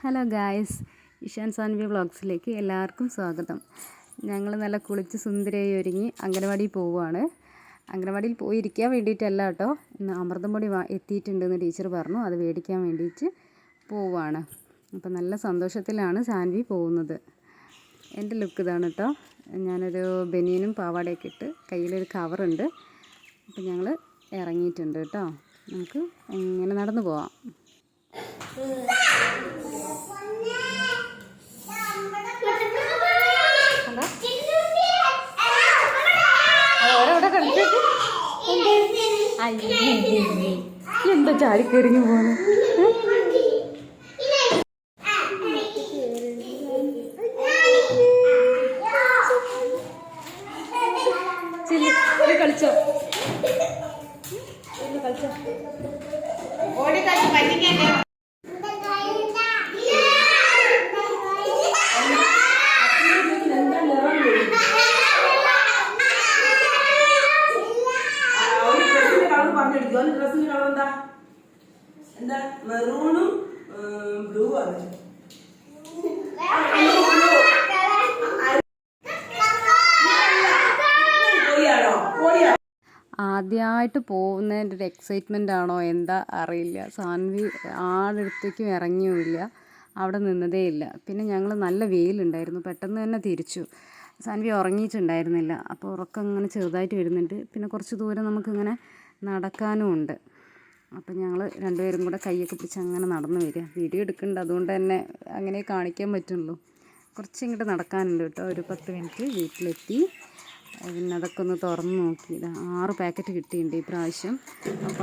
Hello guys, Ishan Saanvi വ്ളോഗ്സിലേക്ക് എല്ലാവർക്കും സ്വാഗതം. ഞങ്ങൾ നല്ല കുളിച്ച് സുന്ദരിയായി ഒരുങ്ങി അംഗനവാടിയിൽ പോവുകയാണ്. അംഗനവാടിയിൽ പോയിരിക്കാൻ വേണ്ടിയിട്ടല്ല കേട്ടോ, ഇന്ന് അമൃതം പൊടി എത്തിയിട്ടുണ്ടെന്ന് ടീച്ചർ പറഞ്ഞു. അത് മേടിക്കാൻ വേണ്ടിയിട്ട് പോവുകയാണ്. അപ്പം നല്ല സന്തോഷത്തിലാണ് സാൻവി പോകുന്നത്. എൻ്റെ ലുക്ക് ഇതാണ് കേട്ടോ. ഞാനൊരു ബനിയനും പാവാടയൊക്കെ ഇട്ട് കയ്യിലൊരു കവറുണ്ട്. അപ്പം ഞങ്ങൾ ഇറങ്ങിയിട്ടുണ്ട് കേട്ടോ. നമുക്ക് ഇങ്ങനെ നടന്നു പോവാം. എന്താ ചാടിക്കെറിഞ്ഞു പോണ്? കളിച്ചോ കളിച്ചോ ഡ്രസ്സിന്റെ കളർ എന്താ മെറൂണും ബ്ലൂ ആണ്. ആദ്യമായിട്ട് പോകുന്നതിൻ്റെ ഒരു എക്സൈറ്റ്മെൻ്റ് ആണോ എന്താ അറിയില്ല. സാൻവി ആടടുത്തേക്കും ഇറങ്ങിയുമില്ല, അവിടെ നിന്നതേ ഇല്ല. പിന്നെ ഞങ്ങൾ നല്ല വെയിലുണ്ടായിരുന്നു, പെട്ടെന്ന് തന്നെ തിരിച്ചു. സാൻവി ഉറങ്ങിയിട്ടുണ്ടായിരുന്നില്ല, അപ്പോൾ ഉറക്കം ഇങ്ങനെ ചെറുതായിട്ട് വരുന്നുണ്ട്. പിന്നെ കുറച്ച് ദൂരം നമുക്കിങ്ങനെ നടക്കാനും ഉണ്ട്. അപ്പം ഞങ്ങൾ രണ്ടുപേരും കൂടെ കൈയൊക്കെ പിടിച്ച് അങ്ങനെ നടന്നു വരിക. വീഡിയോ എടുക്കുന്നുണ്ട്, അതുകൊണ്ട് തന്നെ അങ്ങനെ കാണിക്കാൻ പറ്റുള്ളൂ. കുറച്ചിങ്ങോട്ട് നടക്കാനുണ്ട് കേട്ടോ. ഒരു 10 മിനിറ്റ് വീട്ടിലെത്തി. പിന്നെ അതൊക്കെ ഒന്ന് തുറന്ന് നോക്കി. 6 പാക്കറ്റ് കിട്ടിയിട്ടുണ്ട് ഈ പ്രാവശ്യം. അപ്പോൾ